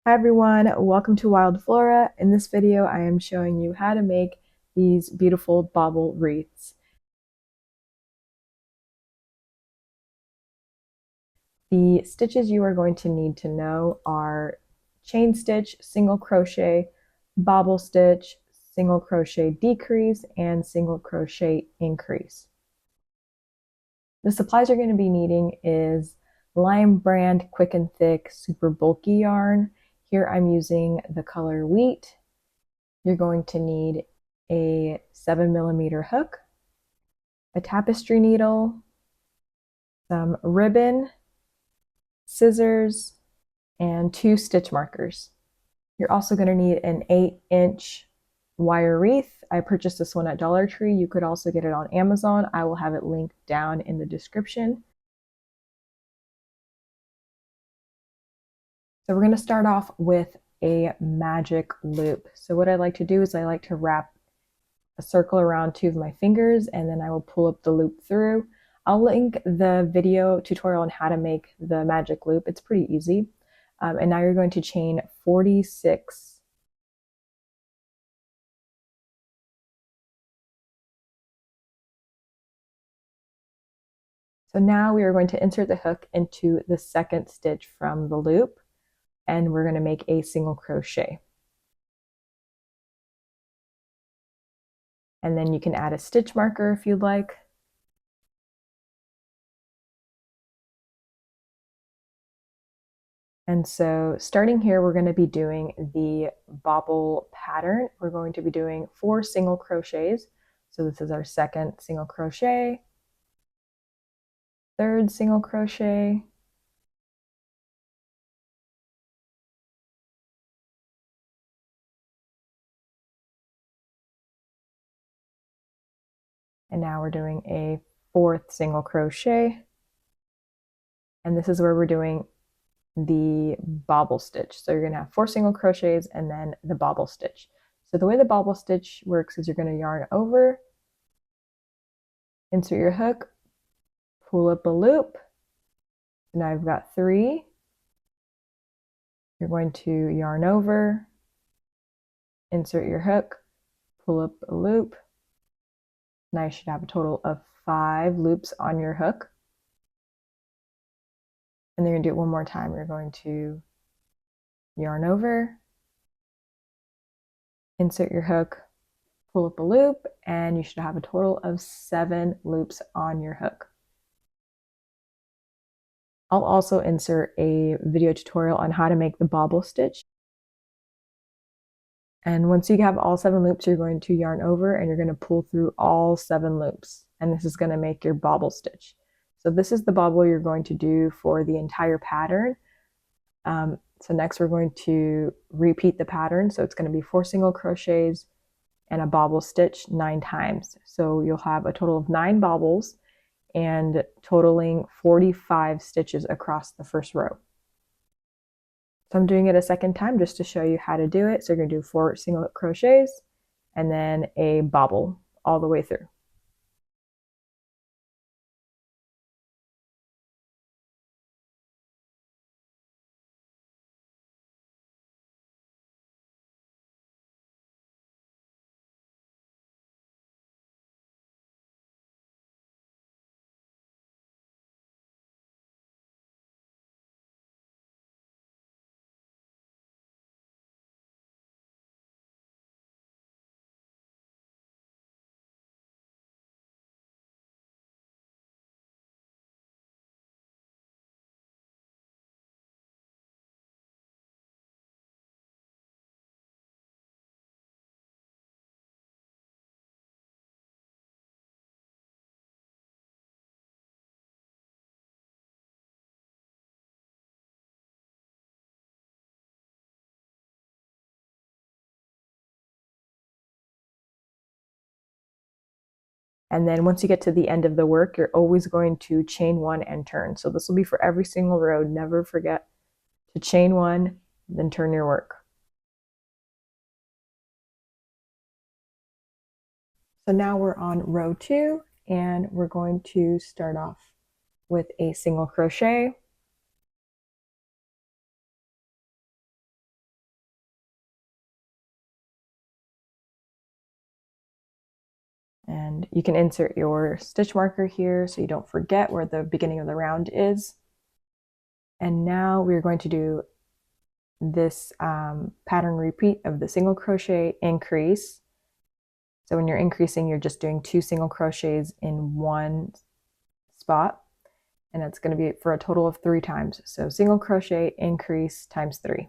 Hi everyone, welcome to Wild Flora. In this video, I am showing you how to make these beautiful bobble wreaths. The stitches you are going to need to know are chain stitch, single crochet, bobble stitch, single crochet decrease, and single crochet increase. The supplies you're going to be needing is Lime brand Quick and Thick super bulky yarn. Here I'm using the color Wheat. You're going to need a 7mm hook, a tapestry needle, some ribbon, scissors, and 2 stitch markers. You're also going to need an 8-inch wire wreath. I purchased this one at Dollar Tree. You could also get it on Amazon. I will have it linked down in the description. So we're going to start off with a magic loop. So what I like to do is I like to wrap a circle around 2 of my fingers, and then I will pull up the loop through. I'll link the video tutorial on how to make the magic loop. It's pretty easy. And now you're going to chain 46. So now we are going to insert the hook into the second stitch from the loop, and we're going to make a single crochet. And then you can add a stitch marker if you'd like. And so starting here, we're going to be doing the bobble pattern. We're going to be doing 4 single crochets. So this is our second single crochet, third single crochet, and now we're doing a 4th single crochet. And this is where we're doing the bobble stitch. So you're going to have 4 single crochets and then the bobble stitch. So the way the bobble stitch works is you're going to yarn over, insert your hook, pull up a loop. So now I've got 3. You're going to yarn over, insert your hook, pull up a loop. Now you should have a total of 5 loops on your hook. And then you're going to do it one more time. You're going to yarn over, insert your hook, pull up a loop, and you should have a total of 7 loops on your hook. I'll also insert a video tutorial on how to make the bobble stitch. And once you have all 7 loops, you're going to yarn over and you're going to pull through all 7 loops. And this is going to make your bobble stitch. So this is the bobble you're going to do for the entire pattern. So next we're going to repeat the pattern. So it's going to be 4 single crochets and a bobble stitch 9 times. So you'll have a total of 9 bobbles and totaling 45 stitches across the first row. So I'm doing it a second time just to show you how to do it. So you're going to do 4 single crochets and then a bobble all the way through. And then once you get to the end of the work, you're always going to chain 1 and turn. So this will be for every single row. Never forget to chain 1, then turn your work. So now we're on row 2 and we're going to start off with a single crochet. And you can insert your stitch marker here so you don't forget where the beginning of the round is. And now we're going to do this pattern repeat of the single crochet increase. So when you're increasing, you're just doing 2 single crochets in one spot, and it's going to be for a total of 3 times. So single crochet increase times 3.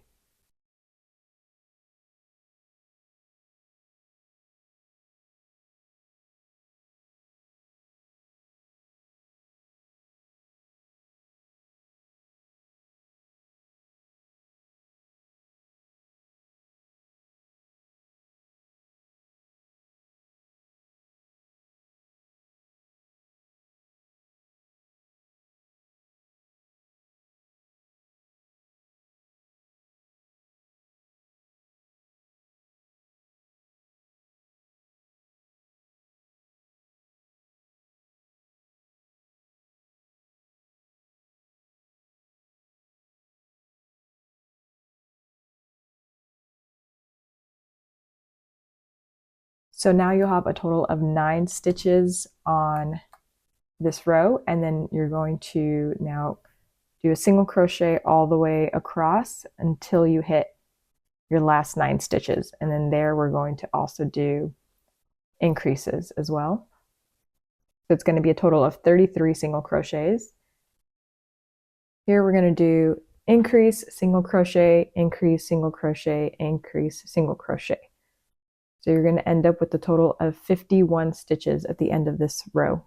So now you'll have a total of 9 stitches on this row, and then you're going to now do a single crochet all the way across until you hit your last 9 stitches. And then there we're going to also do increases as well. So it's going to be a total of 33 single crochets. Here we're going to do increase, single crochet, increase, single crochet, increase, single crochet. So you're going to end up with a total of 51 stitches at the end of this row.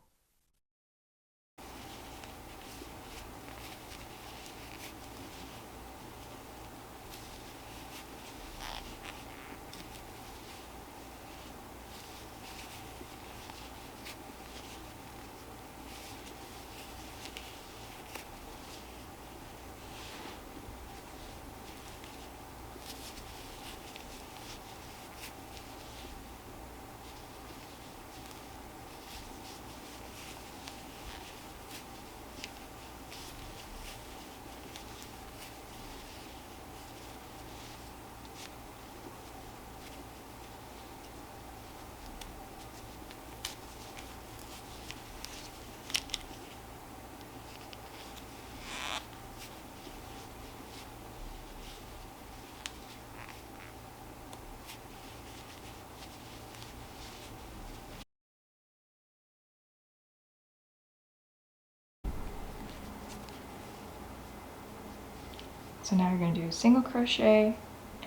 So now you're going to do single crochet,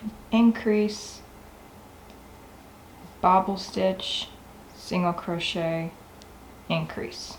an increase, bobble stitch, single crochet, increase.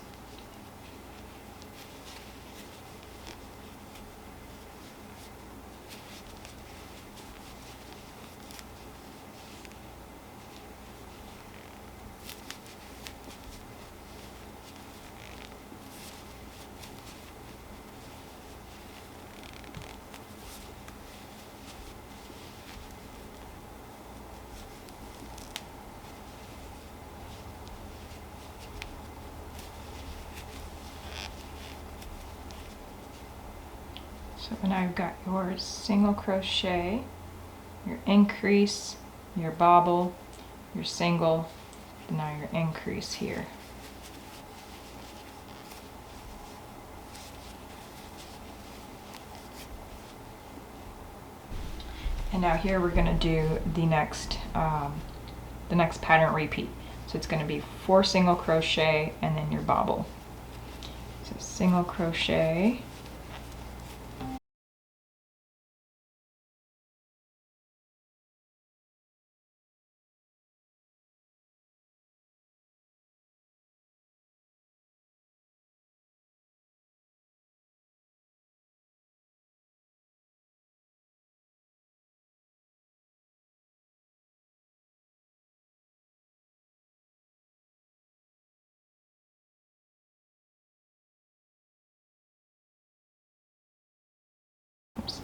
So now you've got your single crochet, your increase, your bobble, your single, and now your increase here. And now here we're going to do the next pattern repeat. So it's going to be 4 single crochet and then your bobble. So single crochet,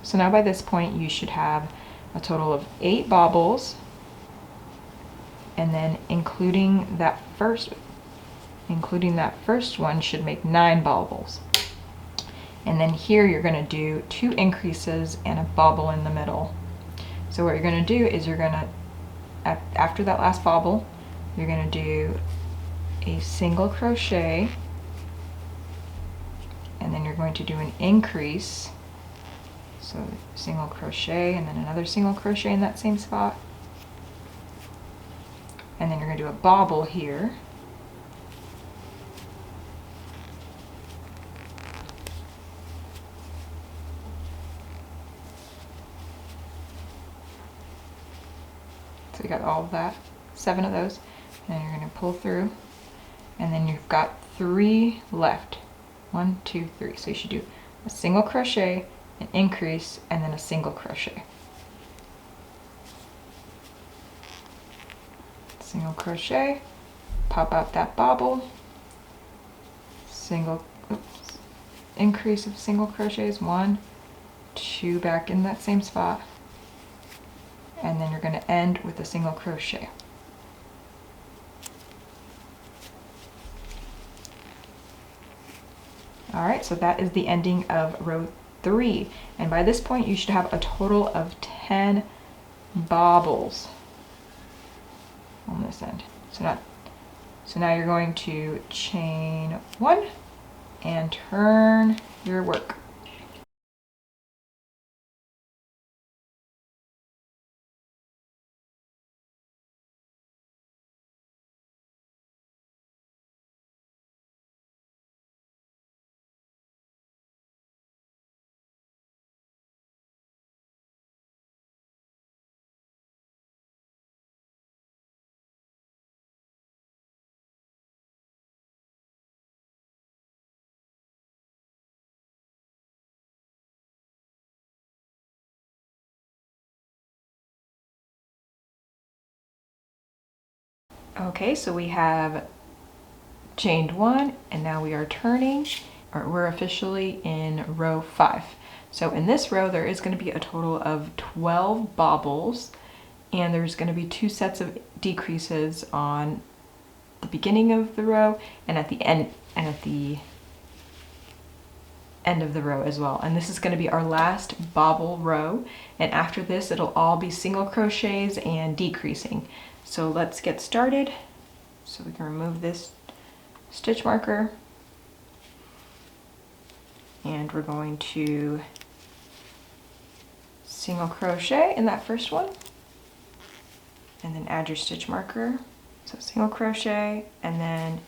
so now by this point you should have a total of 8 bobbles, and then including that first one should make 9 bobbles. And then here you're going to do 2 increases and a bobble in the middle. So what you're going to do is you're going to, after that last bobble, you're going to do a single crochet, and then you're going to do an increase. So single crochet and then another single crochet in that same spot. And then you're going to do a bobble here. So you got all of that, 7 of those. And then you're going to pull through, and then you've got 3 left. 1, 2, 3. So you should do a single crochet, an increase, and then a single crochet. Single crochet, pop out that bobble, single, oops, increase of single crochets, 1, 2 back in that same spot, and then you're going to end with a single crochet. Alright, so that is the ending of row 3, and by this point you should have a total of 10 bobbles on this end. So now you're going to chain 1 and turn your work. Okay, so we have chained 1 and now we are turning, or we're officially in row 5. So in this row there is going to be a total of 12 bobbles, and there's going to be 2 sets of decreases on the beginning of the row and at the end of the row as well. And this is going to be our last bobble row, and after this it'll all be single crochets and decreasing. So let's get started. So we can remove this stitch marker, and we're going to single crochet in that first one, and then add your stitch marker. So single crochet and then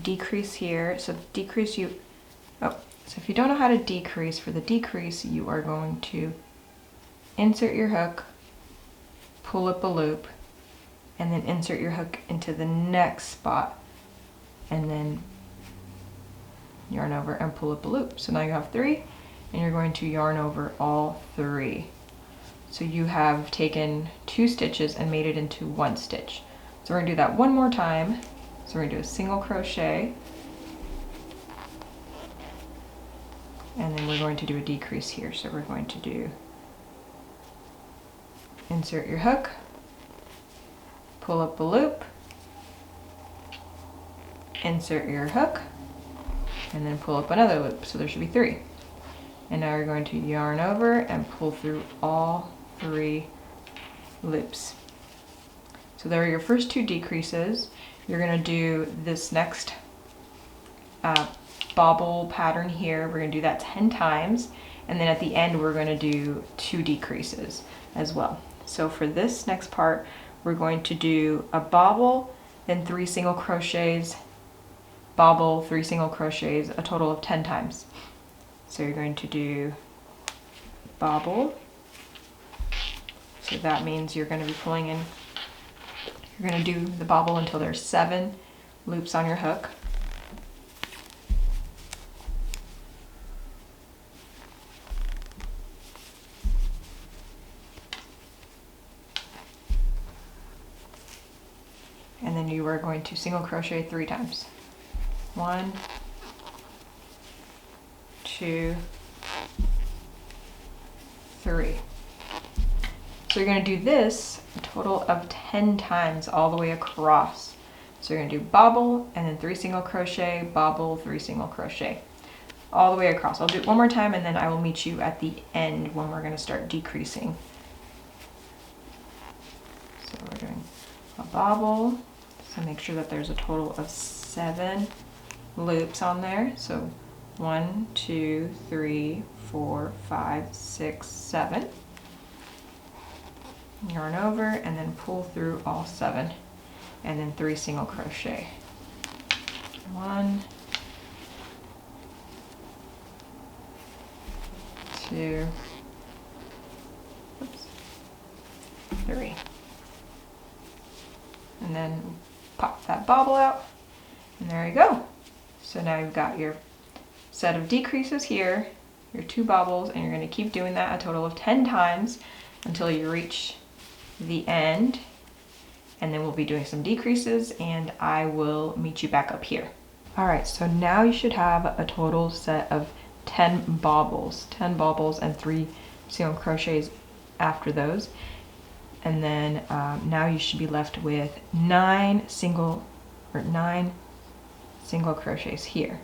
decrease here. So decrease so if you don't know how to decrease, for the decrease you are going to insert your hook, pull up a loop, and then insert your hook into the next spot, and then yarn over and pull up a loop. So now you have 3, and you're going to yarn over all 3. So you have taken 2 stitches and made it into 1 stitch. So we're going to do that one more time. So we're going to do a single crochet, and then we're going to do a decrease here. So we're going to do insert your hook, pull up a loop, insert your hook, and then pull up another loop. So there should be 3. And now you're going to yarn over and pull through all 3 loops. So there are your first 2 decreases. You're going to do this next bobble pattern here. We're going to do that 10 times, and then at the end we're going to do 2 decreases as well. So for this next part, we're going to do a bobble, then 3 single crochets, bobble, 3 single crochets, a total of 10 times. So you're going to do bobble. So that means you're going to be pulling in, you're going to do the bobble until there's 7 loops on your hook. And then you are going to single crochet 3 times. 1, 2, 3. So you're going to do this a total of 10 times all the way across. So you're going to do bobble and then 3 single crochet, bobble, 3 single crochet, all the way across. I'll do it one more time and then I will meet you at the end when we're going to start decreasing. So we're doing a bobble, so make sure that there's a total of 7 loops on there. So 1, 2, 3, 4, 5, 6, 7. Yarn over and then pull through all 7, and then 3 single crochet. 1, 2, 3. And then pop that bobble out, and there you go. So now you've got your set of decreases here, your 2 bobbles, and you're going to keep doing that a total of 10 times until you reach the end, and then we'll be doing some decreases and I will meet you back up here. All right, so now you should have a total set of 10 bobbles and 3 single crochets after those. And then now you should be left with 9 single crochets here.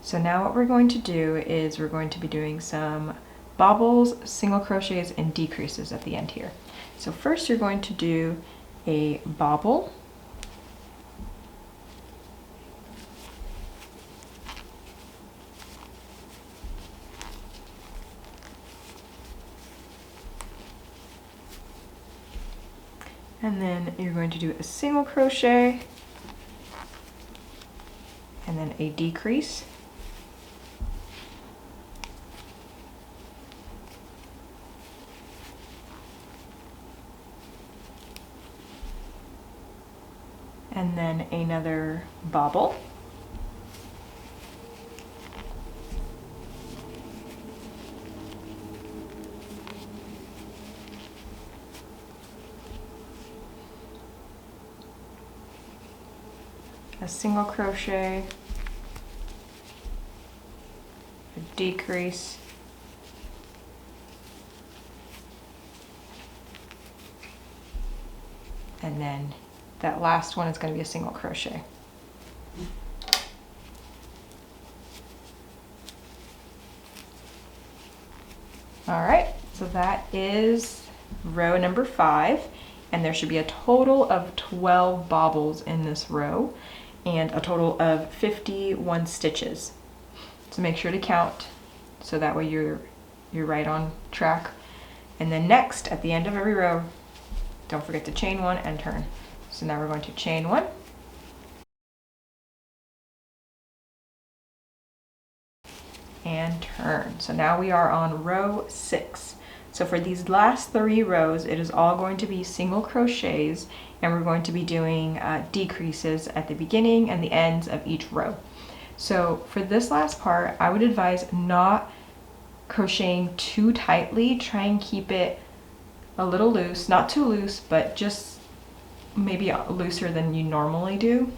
So now what we're going to do is we're going to be doing some bobbles, single crochets, and decreases at the end here. So first you're going to do a bobble, and then you're going to do a single crochet, and then a decrease, and then another bobble, a single crochet, a decrease, and then that last one is going to be a single crochet. All right, so that is row number 5, and there should be a total of 12 bobbles in this row and a total of 51 stitches. So make sure to count so that way you're right on track. And then next, at the end of every row, don't forget to chain 1 and turn. So now we're going to chain 1, and turn. So now we are on row 6. So for these last 3 rows, it is all going to be single crochets, and we're going to be doing decreases at the beginning and the ends of each row. So for this last part, I would advise not crocheting too tightly. Try and keep it a little loose, not too loose, but just maybe looser than you normally do.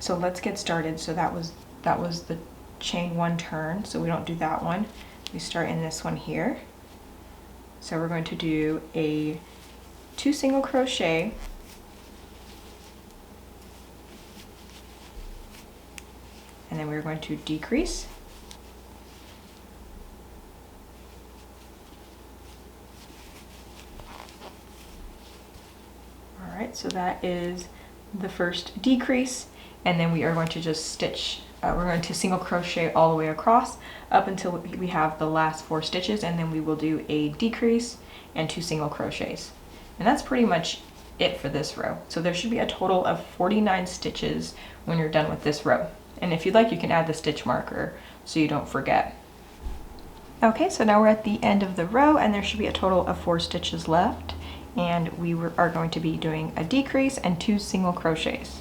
So let's get started. So that was the chain 1 turn, so we don't do that one. We start in this one here. So we're going to do a 2 single crochet, and then we're going to decrease, so that is the first decrease, and then we are going to just stitch, we're going to single crochet all the way across up until we have the last 4 stitches, and then we will do a decrease and 2 single crochets. And that's pretty much it for this row. So there should be a total of 49 stitches when you're done with this row. And if you'd like, you can add the stitch marker so you don't forget. Okay, so now we're at the end of the row, and there should be a total of 4 stitches left. And we are going to be doing a decrease and 2 single crochets.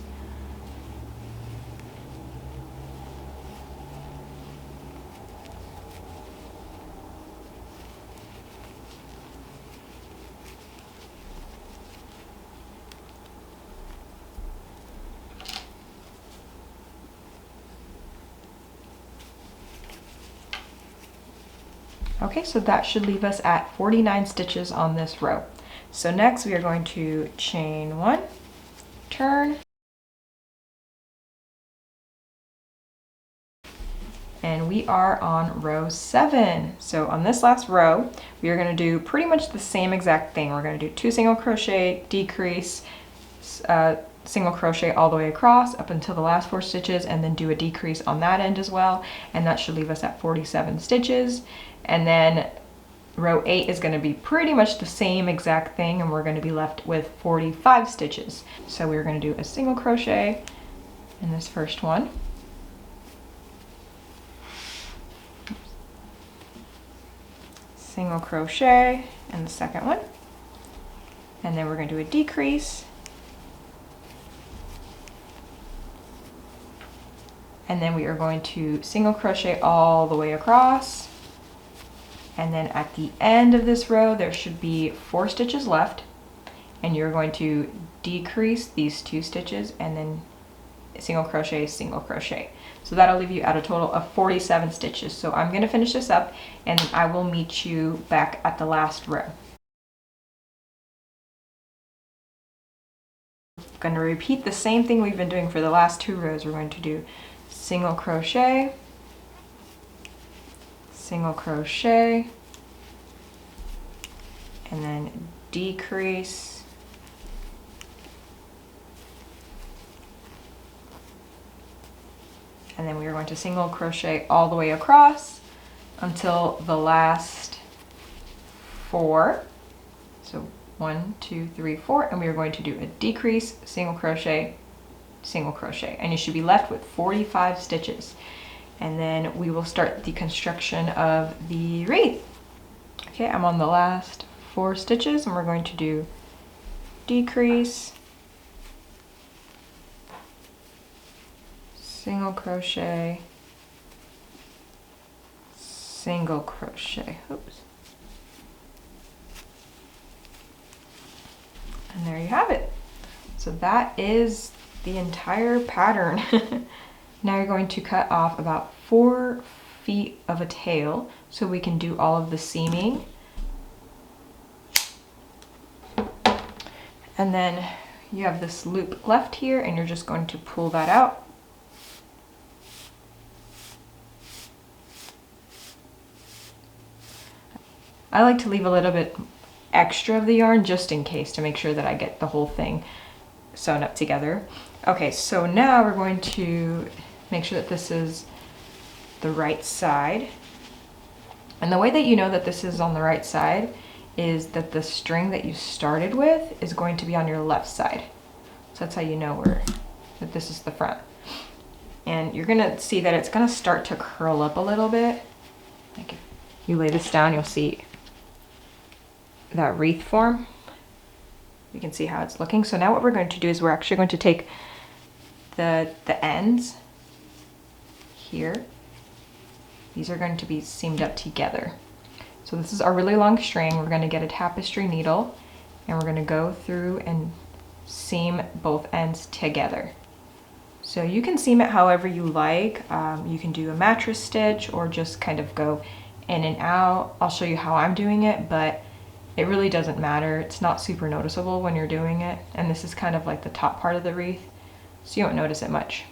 Okay, so that should leave us at 49 stitches on this row. So next we are going to chain 1, turn, and we are on row 7. So on this last row, we are going to do pretty much the same exact thing. We're going to do 2 single crochet, decrease, single crochet all the way across up until the last 4 stitches, and then do a decrease on that end as well, and that should leave us at 47 stitches. And then row 8 is going to be pretty much the same exact thing, and we're going to be left with 45 stitches. So we're going to do a single crochet in this first one, single crochet in the second one, and then we're going to do a decrease, and then we are going to single crochet all the way across, and then at the end of this row there should be 4 stitches left, and you're going to decrease these 2 stitches and then single crochet, single crochet. So that'll leave you at a total of 47 stitches. So I'm going to finish this up and I will meet you back at the last row. I'm going to repeat the same thing we've been doing for the last 2 rows. We're going to do single crochet, single crochet, and then decrease, and then we are going to single crochet all the way across until the last 4. So 1, 2, 3, 4, and we are going to do a decrease, single crochet, single crochet, and you should be left with 45 stitches. And then we will start the construction of the wreath. Okay, I'm on the last 4 stitches, and we're going to do decrease, single crochet, single crochet, oops. And there you have it. So that is the entire pattern. Now you're going to cut off about 4 feet of a tail so we can do all of the seaming. And then you have this loop left here, and you're just going to pull that out. I like to leave a little bit extra of the yarn just in case, to make sure that I get the whole thing sewn up together. Okay, so now we're going to make sure that this is the right side. And the way that you know that this is on the right side is that the string that you started with is going to be on your left side. So that's how you know that this is the front. And you're gonna see that it's gonna start to curl up a little bit. Like if you lay this down, you'll see that wreath form. You can see how it's looking. So now what we're going to do is we're actually going to take the ends here. These are going to be seamed up together. So this is our really long string. We're going to get a tapestry needle, and we're going to go through and seam both ends together. So you can seam it however you like. You can do a mattress stitch or just kind of go in and out. I'll show you how I'm doing it, but it really doesn't matter. It's not super noticeable when you're doing it. And this is kind of like the top part of the wreath, so you won't notice it much.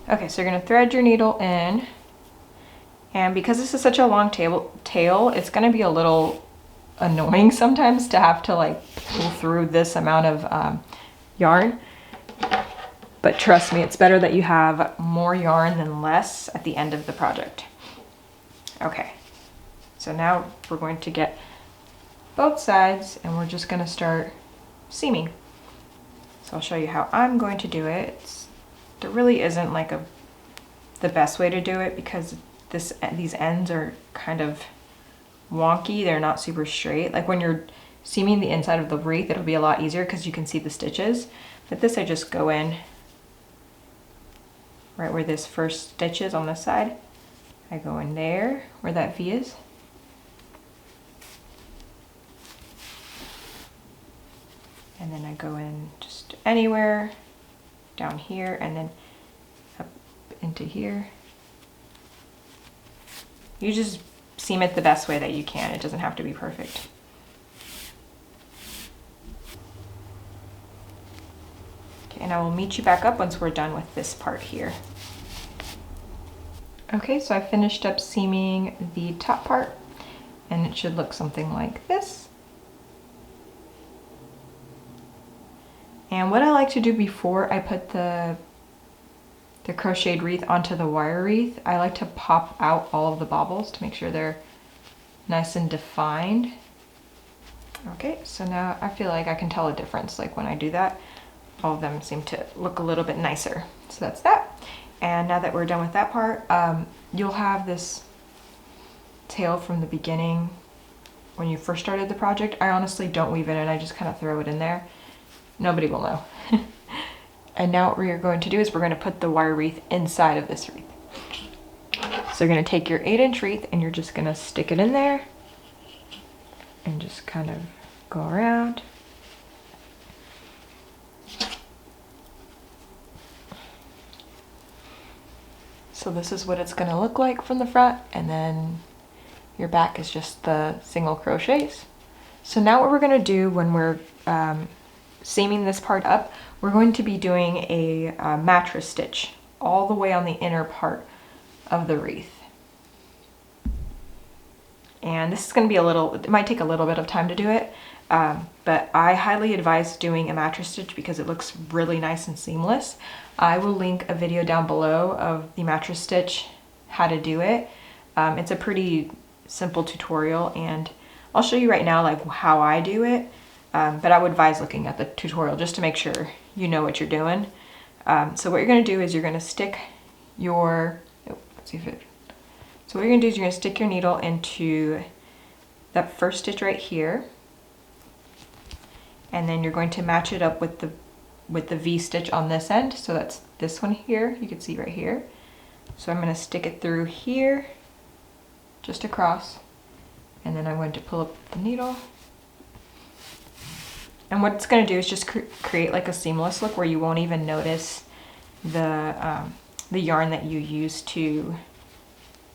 Okay, so you're gonna thread your needle in, and because this is such a long tail, it's gonna be a little annoying sometimes to have to like pull through this amount of yarn. But trust me, it's better that you have more yarn than less at the end of the project. Okay, so now we're going to get both sides, and we're just gonna start seaming. So I'll show you how I'm going to do it. There really isn't like the best way to do it, because these ends are kind of wonky. They're not super straight. Like when you're seaming the inside of the wreath, it'll be a lot easier because you can see the stitches. But this, I just go in right where this first stitch is on this side. I go in there where that V is. And then I go in just anywhere down here, and then up into here. You just seam it the best way that you can. It doesn't have to be perfect. Okay, and I will meet you back up once we're done with this part here. Okay, so I finished up seaming the top part, and it should look something like this. And what I like to do before I put the crocheted wreath onto the wire wreath, I like to pop out all of the bobbles to make sure they're nice and defined. Okay, so now I feel like I can tell a difference. Like when I do that, all of them seem to look a little bit nicer. So that's that. And now that we're done with that part, you'll have this tail from the beginning when you first started the project. I honestly don't weave it in, I just kind of throw it in there. Nobody will know. And now what we're going to do is we're going to put the wire wreath inside of this wreath. So you're going to take your 8-inch wreath and you're just going to stick it in there and just kind of go around. So this is what it's going to look like from the front, and then your back is just the single crochets. So now what we're going to do when we're seaming this part up, we're going to be doing a mattress stitch all the way on the inner part of the wreath. And this is going to be it might take a little bit of time to do it, but I highly advise doing a mattress stitch because it looks really nice and seamless. I will link a video down below of the mattress stitch, how to do it. It's a pretty simple tutorial, and I'll show you right now like how I do it, but I would advise looking at the tutorial just to make sure you know what you're doing. So what you're going to do is you're going to stick your, so what you're going to do is you're going to stick your needle into that first stitch right here, and then you're going to match it up with the V stitch on this end. So that's this one here, you can see right here. So I'm going to stick it through here, just across, and then I'm going to pull up the needle. And what it's going to do is just create like a seamless look where you won't even notice the yarn that you use to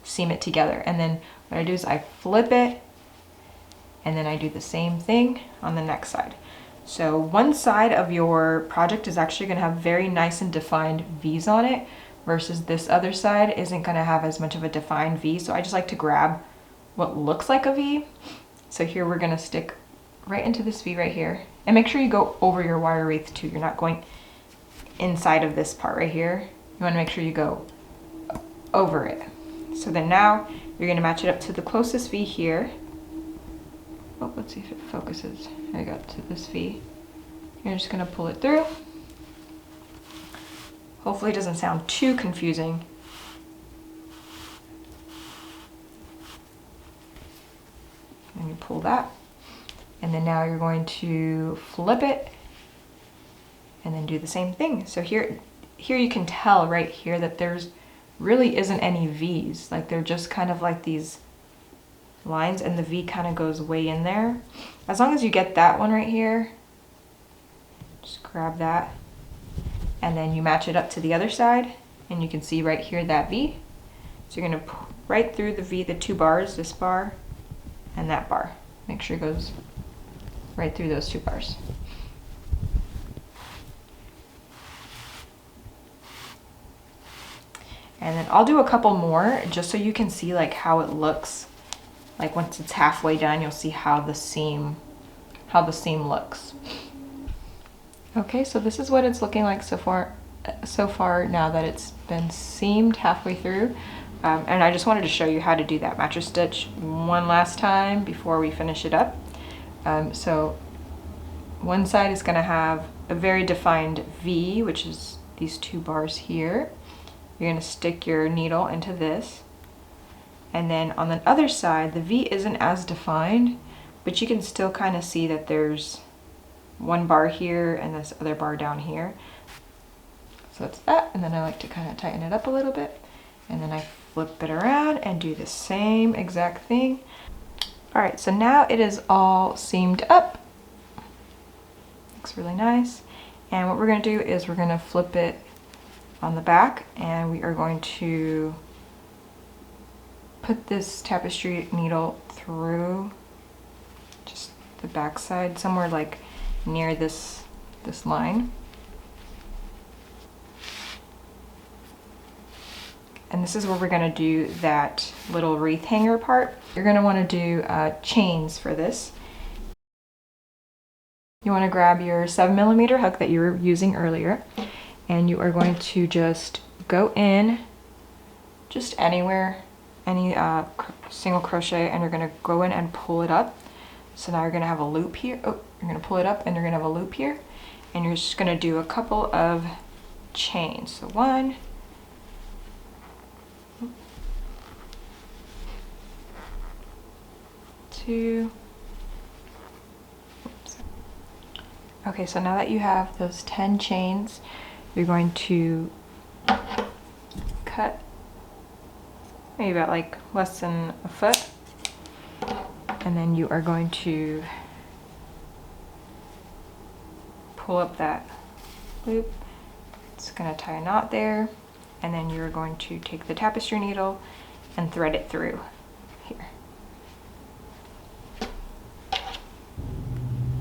seam it together. And then what I do is I flip it, and then I do the same thing on the next side. So one side of your project is actually going to have very nice and defined V's on it, versus this other side isn't going to have as much of a defined V. So I just like to grab what looks like a V. So here we're going to stick right into this V right here, and make sure you go over your wire wreath too. You're not going inside of this part right here. You want to make sure you go over it. So then now you're going to match it up to the closest V here. Oh, let's see if it focuses. I got to this V. You're just going to pull it through. Hopefully it doesn't sound too confusing. And you pull that. And then now you're going to flip it and then do the same thing. So here you can tell right here that there's really isn't any V's. Like they're just kind of like these lines, and the V kind of goes way in there. As long as you get that one right here, just grab that, and then you match it up to the other side, and you can see right here that V. So you're going to pull right through the V, the two bars, this bar and that bar. Make sure it goes right through those two bars. And then I'll do a couple more just so you can see like how it looks. Like once it's halfway done, you'll see how the seam looks. Okay, so this is what it's looking like so far now that it's been seamed halfway through. And I just wanted to show you how to do that mattress stitch one last time before we finish it up. So one side is going to have a very defined V, which is these two bars here. You're going to stick your needle into this. And then on the other side, the V isn't as defined, but you can still kind of see that there's one bar here and this other bar down here. So that's that. And then I like to kind of tighten it up a little bit. And then I flip it around and do the same exact thing. All right, so now it is all seamed up. Looks really nice. And what we're going to do is we're going to flip it on the back, and we are going to put this tapestry needle through just the back side, somewhere like near this line. And this is where we're going to do that little wreath hanger part. You're going to want to do chains for this. You want to grab your 7mm hook that you were using earlier, and you are going to just go in just anywhere, any single crochet, and you're going to go in and pull it up. So now you're going to have a loop here. Oh, you're going to pull it up and you're going to have a loop here, and you're just going to do a couple of chains. So 1, 2. Oops. Okay, so now that you have those 10 chains, you're going to cut maybe about like less than a foot, and then you are going to pull up that loop. It's going to tie a knot there, and then you're going to take the tapestry needle and thread it through here.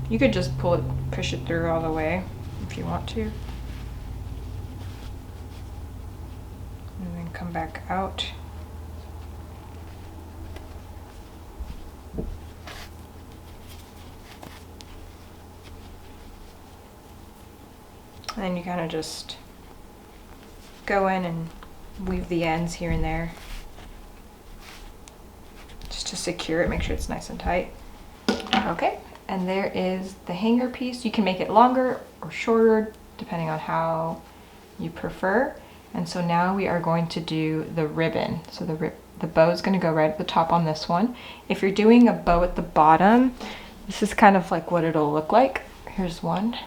You could just pull it, push it through all the way if you want to, and then come back out. And then you kind of just go in and weave the ends here and there just to secure it, make sure it's nice and tight. Okay, and there is the hanger piece. You can make it longer or shorter depending on how you prefer. And so now we are going to do the ribbon. So the bow is going to go right at the top on this one. If you're doing a bow at the bottom, this is kind of like what it'll look like. Here's one.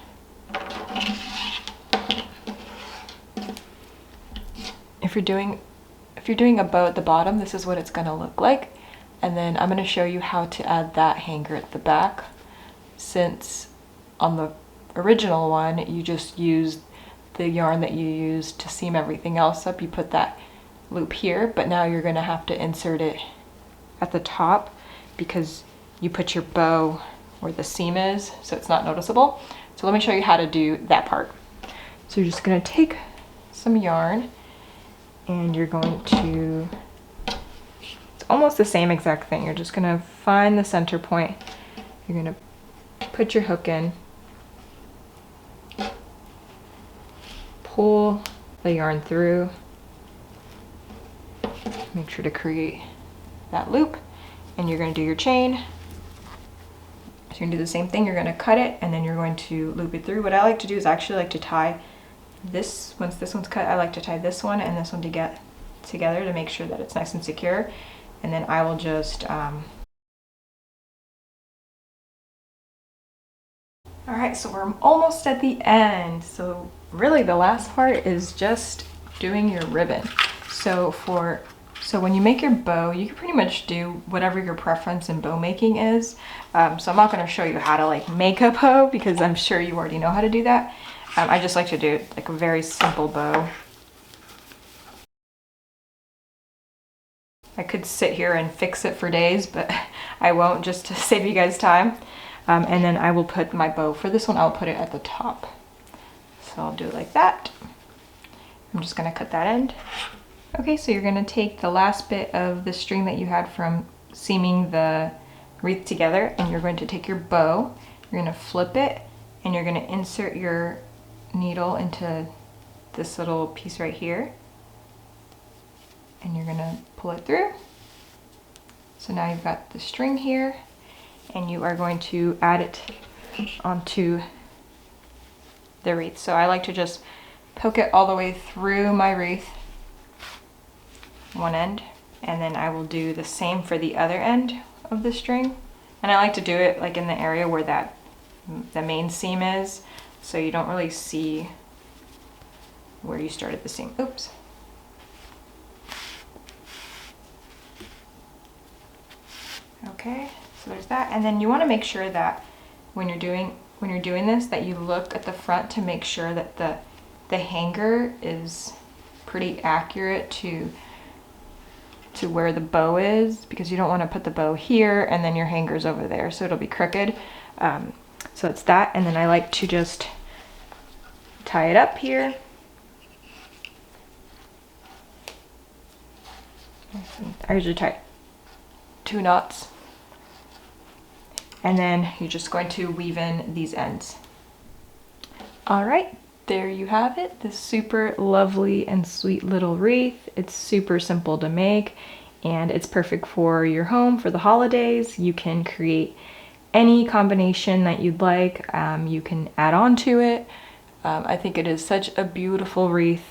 If you're doing a bow at the bottom, this is what it's going to look like. And then I'm going to show you how to add that hanger at the back, since on the original one you just used the yarn that you used to seam everything else up. You put that loop here, but now you're going to have to insert it at the top because you put your bow where the seam is, so it's not noticeable. So let me show you how to do that part. So you're just going to take some yarn, and you're going to, it's almost the same exact thing. You're just going to find the center point. You're going to put your hook in, pull the yarn through, make sure to create that loop, and you're going to do your chain. So you're going to do the same thing. You're going to cut it, and then you're going to loop it through. What I like to do is actually like to tie this, once this one's cut, I like to tie this one and this one to get together to make sure that it's nice and secure. And then I will just all right, so we're almost at the end. So really the last part is just doing your ribbon. So when you make your bow, you can pretty much do whatever your preference in bow making is. So I'm not going to show you how to like make a bow because I'm sure you already know how to do that. I just like to do like a very simple bow. I could sit here and fix it for days, but I won't, just to save you guys time. And then I will put my bow, for this one I'll put it at the top. So I'll do it like that. I'm just going to cut that end. Okay, so you're going to take the last bit of the string that you had from seaming the wreath together, and you're going to take your bow, you're going to flip it, and you're going to insert your needle into this little piece right here, and you're going to pull it through. So now you've got the string here, and you are going to add it onto the wreath. So I like to just poke it all the way through my wreath, one end, and then I will do the same for the other end of the string. And I like to do it like in the area where the main seam is, so you don't really see where you started the seam. Oops. Okay, so there's that. And then you want to make sure that when you're doing this, that you look at the front to make sure that the hanger is pretty accurate to where the bow is, because you don't want to put the bow here and then your hanger's over there, so it'll be crooked. So it's that, and then I like to just tie it up here. I usually tie 2 knots. And then you're just going to weave in these ends. All right, there you have it, this super lovely and sweet little wreath. It's super simple to make and it's perfect for your home for the holidays. You can create any combination that you'd like. You can add on to it. I think it is such a beautiful wreath,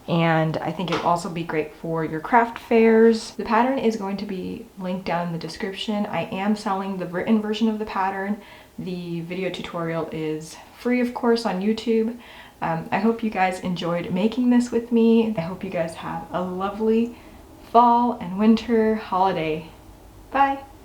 and I think it'll also be great for your craft fairs. The pattern is going to be linked down in the description. I am selling the written version of the pattern. The video tutorial is free, of course, on YouTube. I hope you guys enjoyed making this with me. I hope you guys have a lovely fall and winter holiday. Bye!